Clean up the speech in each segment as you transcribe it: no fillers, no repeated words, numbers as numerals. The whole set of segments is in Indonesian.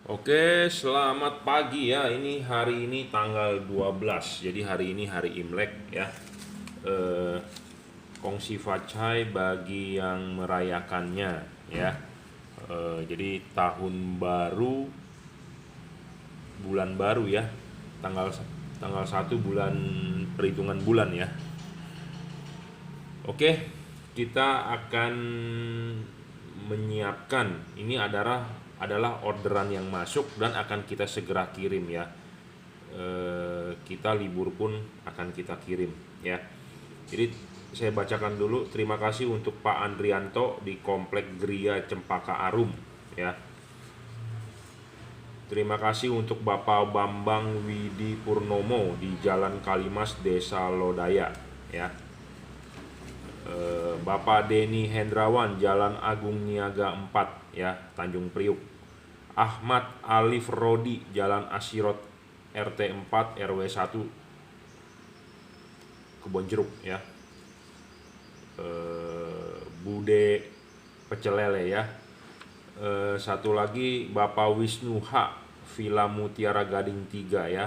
Oke, selamat pagi ya. Ini hari ini tanggal 12. Jadi hari ini hari Imlek ya. Eh, Kongsi facai bagi yang merayakannya ya. Jadi tahun baru, bulan baru ya. Tanggal tanggal 1 bulan perhitungan bulan ya. Oke, kita akan menyiapkan ini adalah orderan yang masuk dan akan kita segera kirim ya. Kita libur pun akan kita kirim ya. Jadi saya bacakan dulu. Terima kasih untuk Pak Andrianto di Komplek Gria Cempaka Arum ya. Terima kasih untuk Bapak Bambang Widi Purnomo di Jalan Kalimas Desa Lodaya ya. Bapak Denny Hendrawan Jalan Agung Niaga 4 ya, Tanjung Priuk. Ahmad Alif Rodi Jalan Asirot RT 4 RW 1 Kebonjeruk ya. Bude Pecelele ya. Satu lagi Bapak Wisnu H Villa Mutiara Gading 3 ya,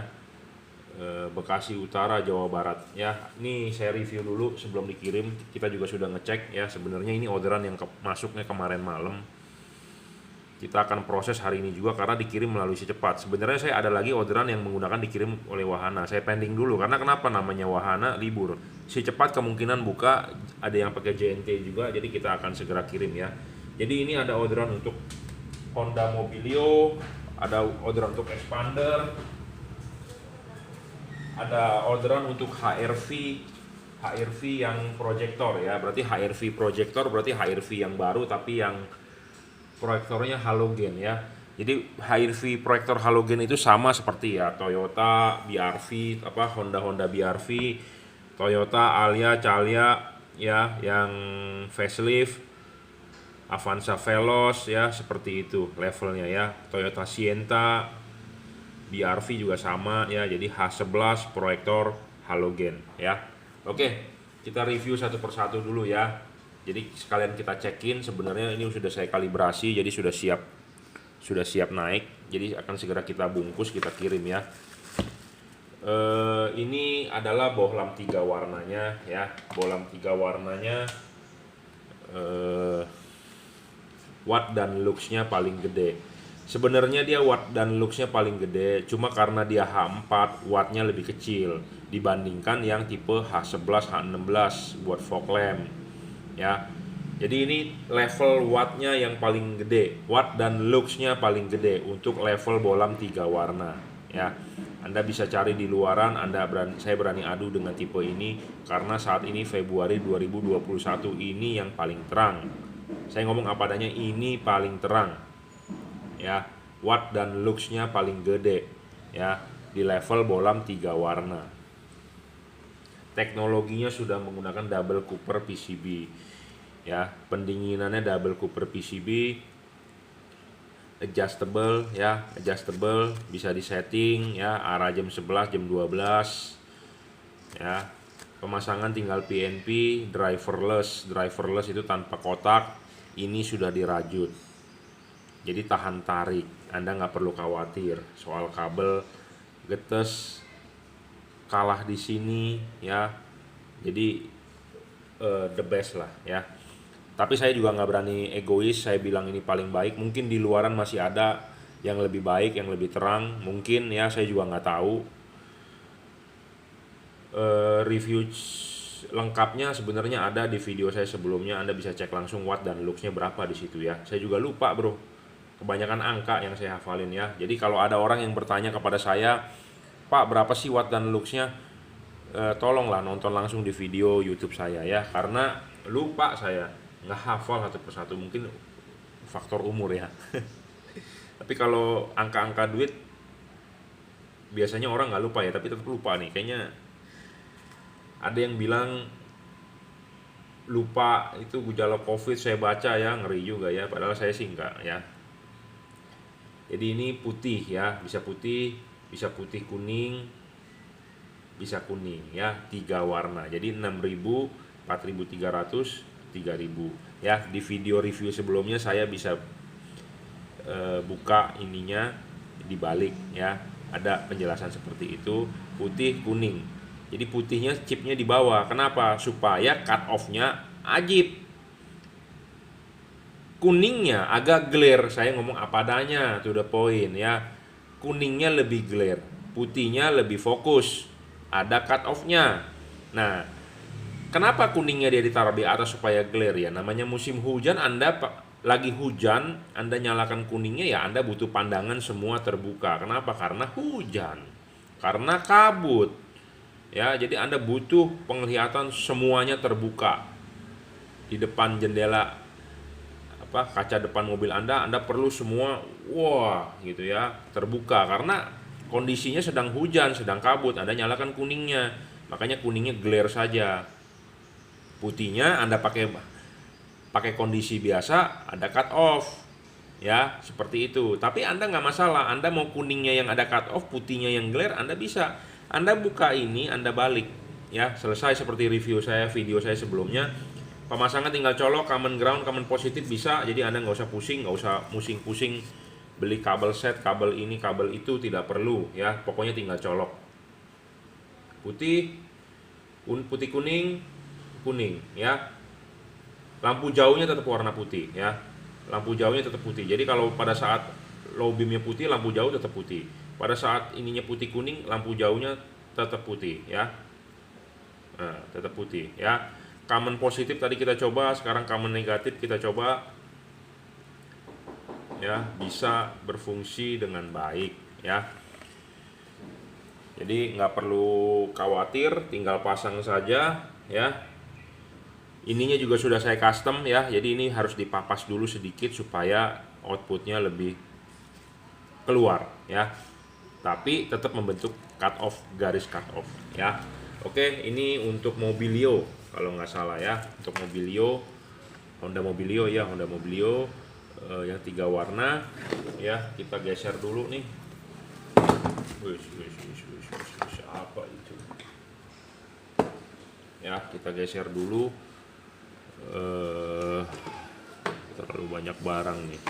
Bekasi Utara Jawa Barat ya. Ini saya review dulu sebelum dikirim. Kita juga sudah ngecek ya, sebenarnya ini orderan yang masuknya kemarin malam. Kita akan proses hari ini juga karena dikirim melalui Si Cepat. Sebenarnya saya ada lagi orderan yang menggunakan dikirim oleh Wahana. Saya pending dulu karena kenapa, namanya Wahana libur. Si Cepat kemungkinan buka, ada yang pakai JNT juga, jadi kita akan segera kirim ya. Jadi ini ada orderan untuk Honda Mobilio, ada orderan untuk Expander, ada orderan untuk HRV yang proyektor ya. Berarti HRV proyektor berarti HRV yang baru tapi yang proyektornya halogen ya. Jadi HRV proyektor halogen itu sama seperti ya Toyota BRV, Honda BRV, Toyota Alia, Calya ya, yang facelift, Avanza Veloz ya, seperti itu levelnya ya. Toyota Sienta BRV juga sama ya. Jadi H11 proyektor halogen ya. Oke, kita review satu persatu dulu ya. Jadi sekalian kita cekin, sebenarnya ini sudah saya kalibrasi, jadi sudah siap naik. Jadi akan segera kita bungkus, kita kirim ya. Ini adalah bohlam 3 warnanya ya. Bohlam 3 warnanya, watt dan luxnya paling gede. Sebenarnya dia watt dan luxnya paling gede, cuma karena dia H4 wattnya lebih kecil dibandingkan yang tipe H11, H16 buat fog lamp ya. Jadi ini level wattnya yang paling gede, watt dan luxnya paling gede untuk level bohlam 3 warna ya. Anda bisa cari di luaran, saya berani adu dengan tipe ini karena saat ini Februari 2021 ini yang paling terang. Saya ngomong apa adanya, ini paling terang ya. Watt dan luxnya paling gede ya di level bohlam 3 warna. Teknologinya sudah menggunakan double cooper PCB ya. Pendinginannya double cooper PCB, adjustable ya, adjustable bisa disetting ya, arah jam 11, jam 12 ya. Pemasangan tinggal PNP, driverless itu tanpa kotak. Ini sudah dirajut, jadi tahan tarik. Anda nggak perlu khawatir soal kabel getes kalah di sini ya. Jadi the best lah ya. Tapi saya juga nggak berani egois, saya bilang ini paling baik. Mungkin di luaran masih ada yang lebih baik, yang lebih terang mungkin ya, saya juga nggak tahu. Review lengkapnya sebenarnya ada di video saya sebelumnya. Anda bisa cek langsung watt dan luxnya berapa di situ ya. Saya juga lupa bro, kebanyakan angka yang saya hafalin ya. Jadi kalau ada orang yang bertanya kepada saya, Pak berapa sih watt dan luxnya, tolonglah nonton langsung di video YouTube saya ya, karena lupa saya, nggak hafal satu persatu. Mungkin faktor umur ya. Tapi kalau angka-angka duit biasanya orang nggak lupa ya, tapi tetap lupa nih kayaknya. Ada yang bilang lupa itu gejala COVID, saya baca ya, ngeri juga ya, padahal saya sih enggak ya. Jadi ini putih ya, bisa putih kuning, bisa kuning ya, 3 warna. Jadi 6.000, 4.300, 3.000 ya. Di video review sebelumnya saya bisa buka ininya dibalik ya. Ada penjelasan seperti itu, putih kuning. Jadi putihnya chipnya di bawah. Kenapa? Supaya cut off-nya ajib. Kuningnya agak glare, saya ngomong apa adanya, to the point ya. Kuningnya lebih glare, putihnya lebih fokus, ada cut off-nya. Nah, kenapa kuningnya dia ditaruh di atas supaya glare ya? Namanya musim hujan, Anda lagi hujan, Anda nyalakan kuningnya ya, Anda butuh pandangan semua terbuka. Kenapa? Karena hujan, karena kabut ya. Jadi Anda butuh penglihatan semuanya terbuka. Di depan jendela kaca depan mobil Anda perlu semua wah gitu ya, terbuka karena kondisinya sedang hujan, sedang kabut. Anda nyalakan kuningnya, makanya kuningnya glare saja. Putihnya Anda pakai kondisi biasa, ada cut off ya, seperti itu. Tapi Anda nggak masalah, Anda mau kuningnya yang ada cut off, putihnya yang glare, Anda bisa. Anda buka ini, Anda balik ya, selesai seperti review saya, video saya sebelumnya. Pemasangan tinggal colok, common ground, common positif bisa. Jadi Anda nggak usah pusing, nggak usah pusing-pusing beli kabel set, kabel ini, kabel itu, tidak perlu ya. Pokoknya tinggal colok. Putih kuning, kuning ya. Lampu jauhnya tetap warna putih ya. Lampu jauhnya tetap putih. Jadi kalau pada saat low beamnya putih, lampu jauh tetap putih. Pada saat ininya putih kuning, lampu jauhnya tetap putih ya. Nah, tetap putih ya. Common positif tadi kita coba, sekarang common negatif kita coba ya, bisa berfungsi dengan baik ya. Jadi nggak perlu khawatir, tinggal pasang saja ya. Ininya juga sudah saya custom ya, jadi ini harus dipapas dulu sedikit supaya outputnya lebih keluar ya, tapi tetap membentuk cut off, garis cut off ya. Oke, ini untuk Mobilio kalau nggak salah ya, untuk Mobilio, Honda Mobilio ya, Honda Mobilio yang 3 warna ya. Kita geser dulu nih. Apa itu ya, kita geser dulu. Terlalu banyak barang nih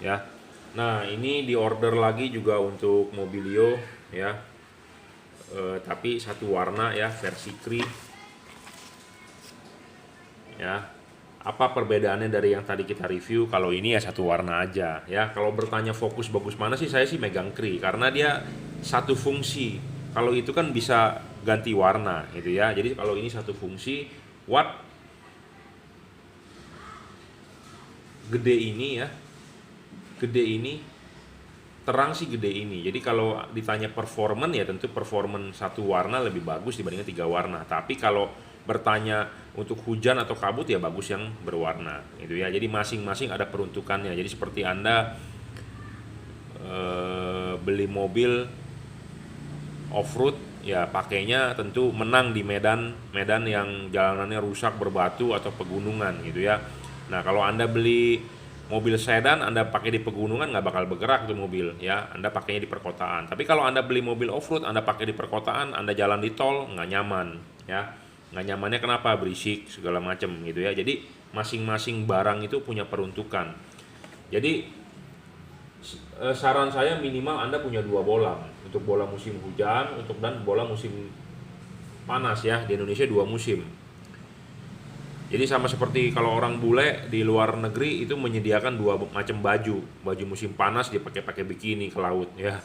ya. Nah, ini di order lagi juga untuk Mobilio ya, tapi satu warna ya, versi Cree ya. Apa perbedaannya dari yang tadi kita review? Kalau ini ya satu warna aja ya. Kalau bertanya fokus bagus mana sih, saya sih megang Cree karena dia satu fungsi. Kalau itu kan bisa ganti warna gitu ya. Jadi kalau ini satu fungsi, watt gede ini ya, gede ini, terang sih gede ini. Jadi kalau ditanya performance ya tentu performance satu warna lebih bagus dibandingkan 3 warna. Tapi kalau bertanya untuk hujan atau kabut ya bagus yang berwarna gitu ya. Jadi masing-masing ada peruntukannya. Jadi seperti Anda beli mobil off-road ya, pakainya tentu menang di medan yang jalanannya rusak, berbatu atau pegunungan gitu ya. Nah, kalau Anda beli mobil sedan, Anda pakai di pegunungan nggak bakal bergerak tuh mobil ya. Anda pakainya di perkotaan. Tapi kalau Anda beli mobil off-road, Anda pakai di perkotaan, Anda jalan di tol nggak nyaman ya. Nggak nyamannya kenapa? Berisik segala macam gitu ya. Jadi masing-masing barang itu punya peruntukan. Jadi saran saya minimal Anda punya 2 bolam, untuk bola musim hujan, dan bola musim panas ya. Di Indonesia 2 musim. Jadi sama seperti kalau orang bule di luar negeri itu menyediakan 2 macam baju musim panas dia pakai bikini ke laut ya.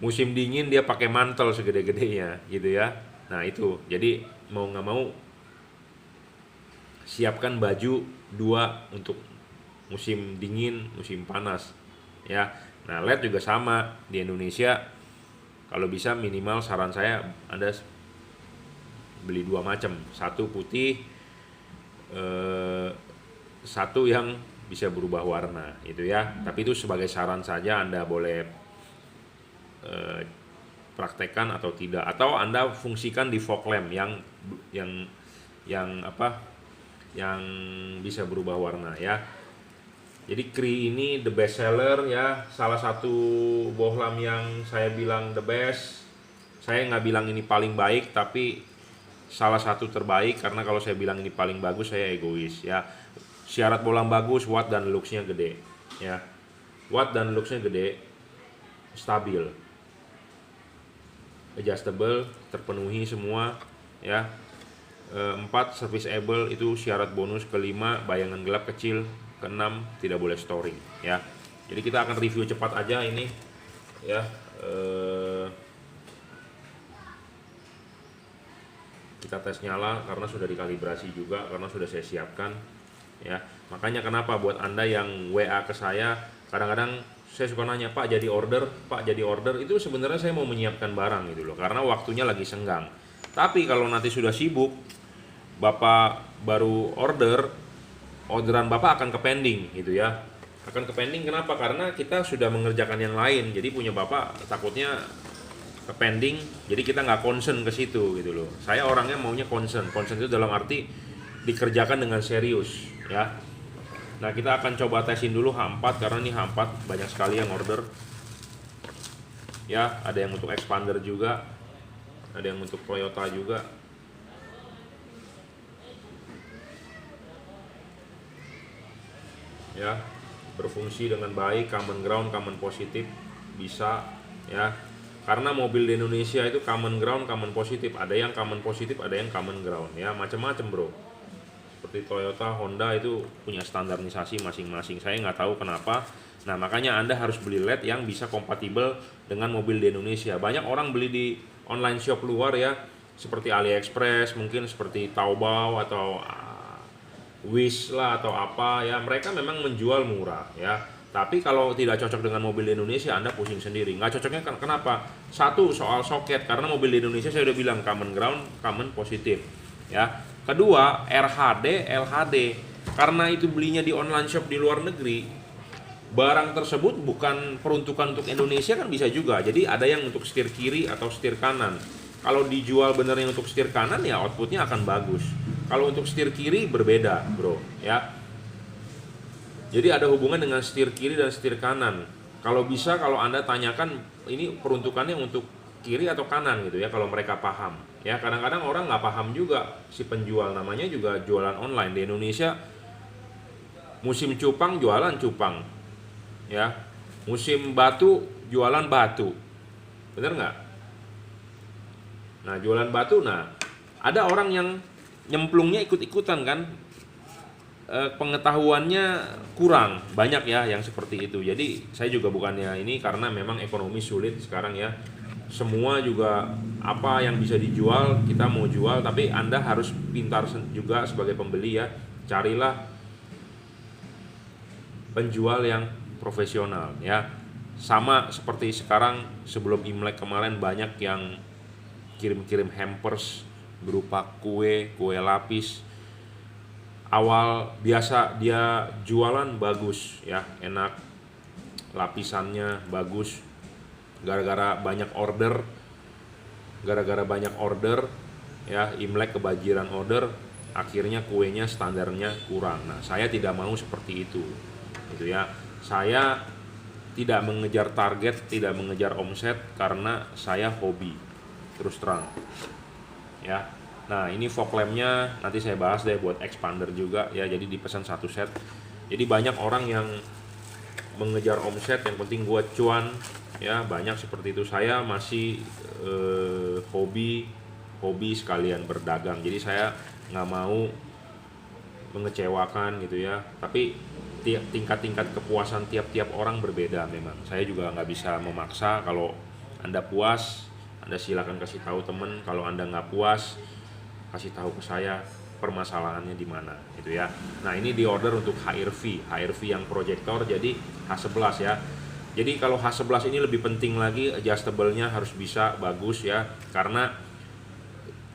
Musim dingin dia pakai mantel segede-gedenya gitu ya. Nah itu, jadi mau nggak mau siapkan baju 2 untuk musim dingin, musim panas ya. Nah, LED juga sama di Indonesia. Kalau bisa minimal saran saya Anda beli 2 macam, satu putih, satu yang bisa berubah warna gitu ya. Tapi itu sebagai saran saja, Anda boleh praktekkan atau tidak, atau Anda fungsikan di fog lamp yang bisa berubah warna ya. Jadi Cree ini the best seller ya, salah satu bohlam yang saya bilang the best. Saya nggak bilang ini paling baik, tapi salah satu terbaik, karena kalau saya bilang ini paling bagus saya egois ya. Syarat bohlam bagus, watt dan luxnya gede ya. Watt dan luxnya gede stabil, adjustable, terpenuhi semua ya. 4 serviceable itu syarat bonus. Kelima, bayangan gelap kecil. Keenam, tidak boleh storing ya. Jadi kita akan review cepat aja ini ya. Kita tes nyala karena sudah dikalibrasi juga, karena sudah saya siapkan ya. Makanya kenapa buat Anda yang WA ke saya, kadang-kadang saya suka nanya, Pak jadi order, Pak jadi order, itu sebenarnya saya mau menyiapkan barang gitu loh, karena waktunya lagi senggang. Tapi kalau nanti sudah sibuk, Bapak baru orderan Bapak akan ke pending gitu ya. Akan ke pending kenapa? Karena kita sudah mengerjakan yang lain, jadi punya Bapak takutnya ke pending, jadi kita nggak concern ke situ gitu loh. Saya orangnya maunya concern itu dalam arti dikerjakan dengan serius ya. Nah, kita akan coba tesin dulu H4 karena ini H4 banyak sekali yang order ya. Ada yang untuk expander juga, ada yang untuk Toyota juga. Ya, berfungsi dengan baik, common ground, common positif bisa ya. Karena mobil di Indonesia itu common ground, common positif. Ada yang common positif, ada yang common ground ya, macam-macam bro. Seperti Toyota, Honda itu punya standarisasi masing-masing. Saya nggak tahu kenapa. Nah, makanya Anda harus beli LED yang bisa kompatibel dengan mobil di Indonesia. Banyak orang beli di online shop luar ya, seperti AliExpress, mungkin seperti Taobao atau Wish lah atau apa ya. Mereka memang menjual murah ya. Tapi kalau tidak cocok dengan mobil di Indonesia, Anda pusing sendiri. Nggak cocoknya kenapa? Satu, soal soket. Karena mobil di Indonesia saya udah bilang common ground, common positif ya. Kedua, RHD, LHD. Karena itu belinya di online shop di luar negeri, barang tersebut bukan peruntukan untuk Indonesia kan bisa juga. Jadi ada yang untuk setir kiri atau setir kanan. Kalau dijual benernya untuk setir kanan ya outputnya akan bagus. Kalau untuk setir kiri berbeda bro ya. Jadi ada hubungan dengan setir kiri dan setir kanan. Kalau bisa, kalau Anda tanyakan ini peruntukannya untuk kiri atau kanan gitu ya, kalau mereka paham ya. Kadang-kadang orang nggak paham juga, si penjual, namanya juga jualan online di Indonesia. Musim cupang jualan cupang ya, musim batu jualan batu, bener nggak? Nah, jualan batu, nah ada orang yang nyemplungnya ikut-ikutan kan, pengetahuannya kurang banyak ya yang seperti itu. Jadi saya juga bukannya ini, karena memang ekonomi sulit sekarang ya. Semua juga apa yang bisa dijual kita mau jual, tapi Anda harus pintar juga sebagai pembeli ya. Carilah penjual yang profesional ya. Sama seperti sekarang, sebelum Imlek kemarin banyak yang kirim-kirim hampers berupa kue lapis. Awal biasa dia jualan bagus ya, enak, lapisannya bagus. Gara-gara banyak order ya, Imlek kebajiran order, akhirnya kuenya standarnya kurang. Nah, saya tidak mau seperti itu gitu ya. Saya tidak mengejar target, tidak mengejar omset, karena saya hobi terus terang ya. Nah, ini fog lampnya nanti saya bahas deh buat expander juga ya. Jadi dipesan satu set. Jadi banyak orang yang mengejar omset, yang penting gua cuan ya, banyak seperti itu. Saya masih hobi sekalian berdagang. Jadi saya nggak mau mengecewakan gitu ya. Tapi tingkat kepuasan tiap-tiap orang berbeda memang. Saya juga nggak bisa memaksa. Kalau Anda puas, Anda silakan kasih tahu temen. Kalau Anda nggak puas, kasih tahu ke saya permasalahannya di mana gitu ya. Nah, ini di order untuk HRV yang proyektor, jadi H11 ya. Jadi kalau H11 ini lebih penting lagi, adjustable-nya harus bisa bagus ya, karena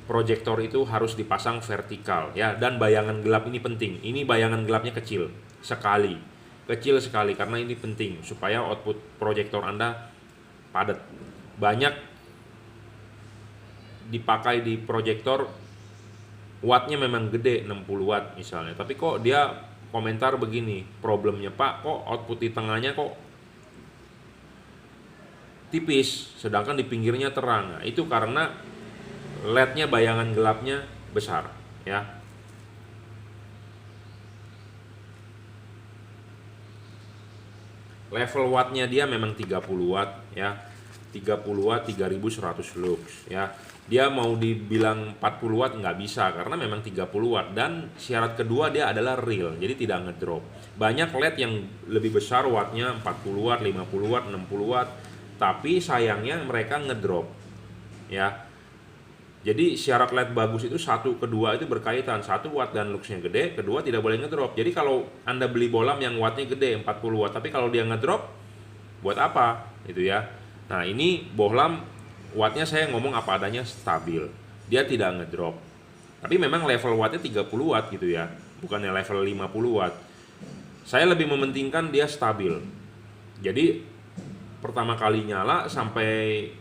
proyektor itu harus dipasang vertikal ya. Dan bayangan gelap ini penting. Ini bayangan gelapnya kecil sekali karena ini penting supaya output proyektor Anda padat. Banyak dipakai di proyektor, wattnya memang gede, 60 watt misalnya, tapi kok dia komentar begini problemnya, Pak, kok output di tengahnya kok tipis sedangkan di pinggirnya terang. Nah, itu karena LED-nya, bayangan gelapnya besar ya. Level wattnya dia memang 30 watt ya. 30 watt 3100 lux ya. Dia mau dibilang 40 watt nggak bisa karena memang 30 watt, dan syarat kedua dia adalah real, jadi tidak ngedrop. Banyak LED yang lebih besar wattnya 40 watt, 50 watt, 60 watt, tapi sayangnya mereka ngedrop ya. Jadi syarat LED bagus itu satu kedua itu berkaitan. Satu, watt dan luxnya gede, kedua tidak boleh ngedrop. Jadi kalau Anda beli bohlam yang wattnya gede 40 watt, tapi kalau dia ngedrop buat apa itu ya. Nah, ini bohlam wattnya saya ngomong apa adanya, stabil, dia tidak ngedrop, tapi memang level wattnya 30 watt gitu ya, bukannya level 50 watt. Saya lebih mementingkan dia stabil, jadi pertama kali nyala sampai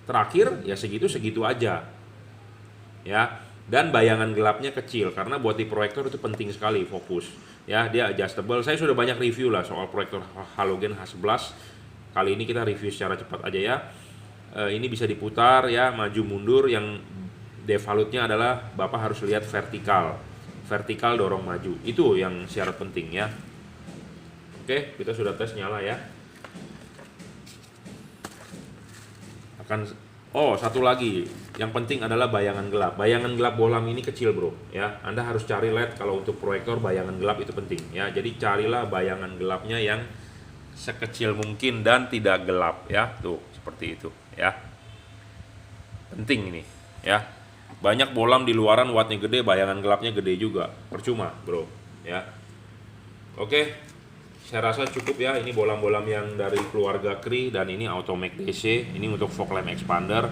terakhir ya segitu-segitu aja ya. Dan bayangan gelapnya kecil, karena buat di proyektor itu penting sekali fokus ya. Dia adjustable, saya sudah banyak review lah soal proyektor halogen H11. Kali ini kita review secara cepat aja ya. Ini bisa diputar ya, maju mundur. Yang devalutnya adalah Bapak harus lihat vertikal. Vertikal dorong maju. Itu yang syarat penting ya. Oke, kita sudah tes nyala ya. Satu lagi. Yang penting adalah bayangan gelap. Bayangan gelap bohlam ini kecil, bro ya. Anda harus cari LED kalau untuk proyektor, bayangan gelap itu penting ya. Jadi carilah bayangan gelapnya yang sekecil mungkin dan tidak gelap ya, tuh seperti itu ya, penting ini ya. Banyak bohlam di luaran wattnya gede, bayangan gelapnya gede juga, percuma bro ya. Oke, saya rasa cukup ya. Ini bohlam-bohlam yang dari keluarga Cree, dan ini Automac DC. Ini untuk fog lamp expander.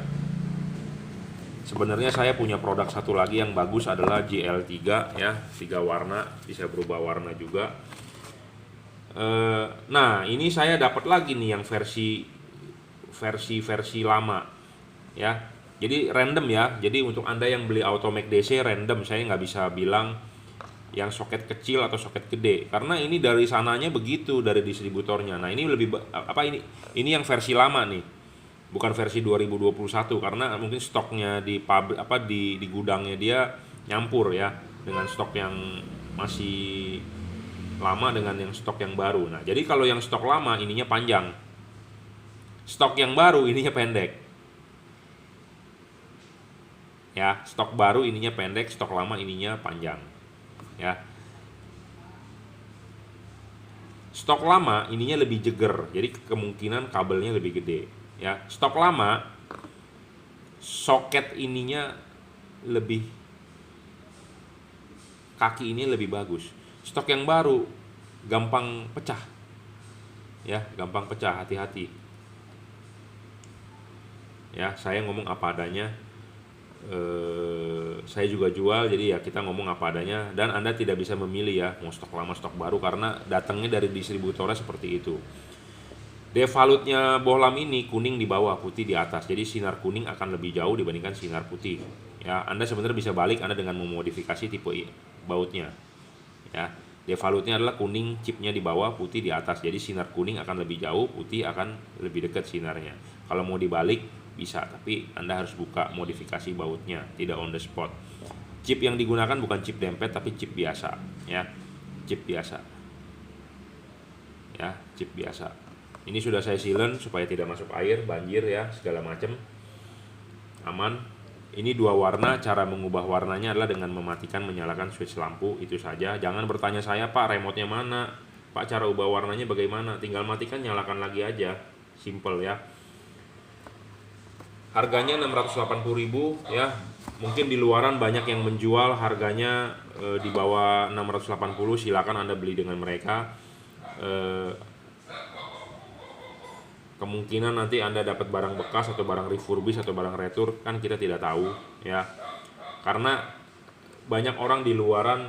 Sebenarnya saya punya produk satu lagi yang bagus, adalah GL3 ya, 3 warna, bisa berubah warna juga. Nah, ini saya dapat lagi nih yang versi lama ya. Jadi random ya. Jadi untuk Anda yang beli Automac DC random, saya nggak bisa bilang yang soket kecil atau soket gede, karena ini dari sananya begitu, dari distributornya. Nah, ini lebih ini yang versi lama nih, bukan versi 2021, karena mungkin stoknya di pabrik di gudangnya dia nyampur ya dengan stok yang masih lama dengan yang stok yang baru. Nah, jadi kalau yang stok lama ininya panjang, stok yang baru ininya pendek ya. Stok baru ininya pendek, stok lama ininya panjang ya. Stok lama ininya lebih jeger, jadi kemungkinan kabelnya lebih gede ya. Stok lama soket ininya lebih, kaki ini lebih bagus. Stok yang baru gampang pecah ya, gampang pecah, hati-hati ya. Saya ngomong apa adanya, saya juga jual, jadi ya kita ngomong apa adanya. Dan Anda tidak bisa memilih ya mau stok lama stok baru, karena datangnya dari distributornya seperti itu. Devalutnya bohlam ini kuning di bawah, putih di atas, jadi sinar kuning akan lebih jauh dibandingkan sinar putih ya. Anda sebenarnya bisa balik, Anda dengan memodifikasi tipe bautnya ya. Devalutnya adalah kuning chipnya di bawah, putih di atas, jadi sinar kuning akan lebih jauh, putih akan lebih dekat sinarnya. Kalau mau dibalik bisa, tapi Anda harus buka modifikasi bautnya, tidak on the spot. Chip yang digunakan bukan chip dempet, tapi chip biasa ya, chip biasa ya, chip biasa. Ini sudah saya sealant supaya tidak masuk air, banjir ya, segala macam, aman. Ini 2 warna, cara mengubah warnanya adalah dengan mematikan menyalakan switch lampu, itu saja. Jangan bertanya saya, Pak remote-nya mana, Pak cara ubah warnanya bagaimana, tinggal matikan nyalakan lagi aja, simple ya. Harganya 680.000 ya. Mungkin di luaran banyak yang menjual harganya di bawah 680, silakan Anda beli dengan mereka. Kemungkinan nanti Anda dapat barang bekas atau barang refurbish atau barang retur, kan kita tidak tahu ya, karena banyak orang di luaran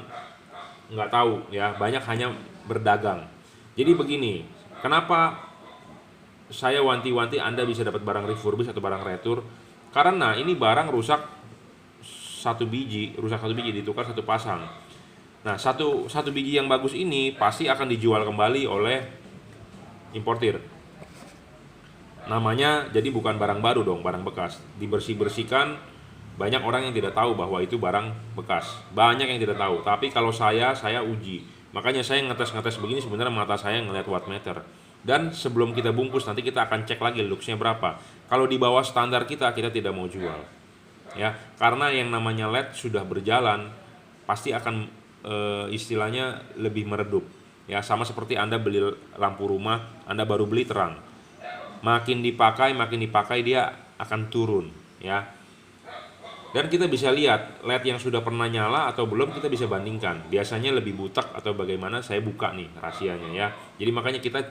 nggak tahu ya, banyak hanya berdagang. Jadi begini, kenapa saya wanti-wanti Anda bisa dapat barang refurbish atau barang retur, karena ini barang rusak satu biji ditukar 1 pasang. Nah, satu biji yang bagus ini pasti akan dijual kembali oleh importir. Namanya jadi bukan barang baru dong, barang bekas. Dibersih-bersihkan, banyak orang yang tidak tahu bahwa itu barang bekas. Banyak yang tidak tahu, tapi kalau saya uji. Makanya saya ngetes begini sebenarnya mata saya ngelihat wattmeter. Dan sebelum kita bungkus nanti kita akan cek lagi luxnya berapa. Kalau di bawah standar kita tidak mau jual. Ya, karena yang namanya LED sudah berjalan pasti akan istilahnya lebih meredup. Ya, sama seperti Anda beli lampu rumah, Anda baru beli terang. Makin dipakai dia akan turun, ya. Dan kita bisa lihat LED yang sudah pernah nyala atau belum, kita bisa bandingkan. Biasanya lebih butek atau bagaimana, saya buka nih rahasianya ya. Jadi makanya kita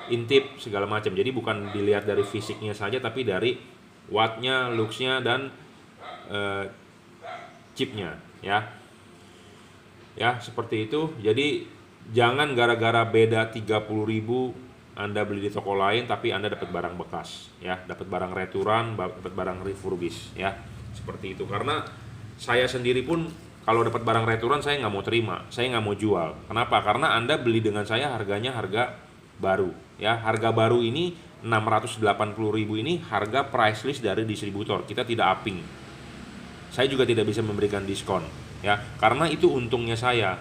intip segala macam. Jadi bukan dilihat dari fisiknya saja, tapi dari wattnya, luxnya, dan chipnya ya. Ya, seperti itu. Jadi jangan gara-gara beda 30.000 Anda beli di toko lain tapi Anda dapat barang bekas ya, dapat barang returan, dapat barang refurbish ya. Seperti itu. Karena saya sendiri pun kalau dapat barang returan saya nggak mau terima, saya nggak mau jual. Kenapa? Karena Anda beli dengan saya harganya harga baru ya. Harga baru ini 680.000 ini harga price list dari distributor. Kita tidak upping. Saya juga tidak bisa memberikan diskon ya, karena itu untungnya saya.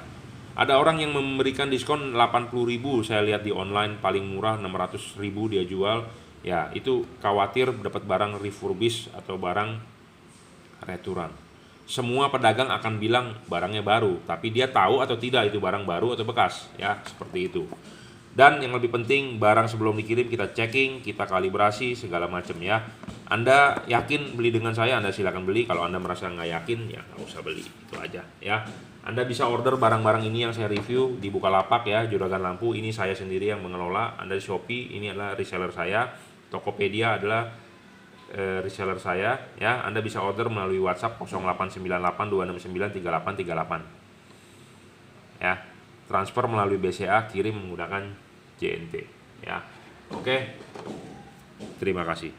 Ada orang yang memberikan diskon 80.000, saya lihat di online paling murah 600.000 dia jual. Ya, itu khawatir dapat barang refurbish atau barang returan. Semua pedagang akan bilang barangnya baru, tapi dia tahu atau tidak itu barang baru atau bekas ya, seperti itu. Dan yang lebih penting, barang sebelum dikirim kita checking, kita kalibrasi segala macam ya. Anda yakin beli dengan saya, Anda silakan beli. Kalau Anda merasa nggak yakin, ya nggak usah beli. Itu aja ya. Anda bisa order barang-barang ini yang saya review di Bukalapak ya, Juragan Lampu. Ini saya sendiri yang mengelola. Anda di Shopee, ini adalah reseller saya. Tokopedia adalah reseller saya ya. Anda bisa order melalui WhatsApp 0898 269 3838 ya. Transfer melalui BCA, kirim menggunakan JNT ya. Oke. Terima kasih.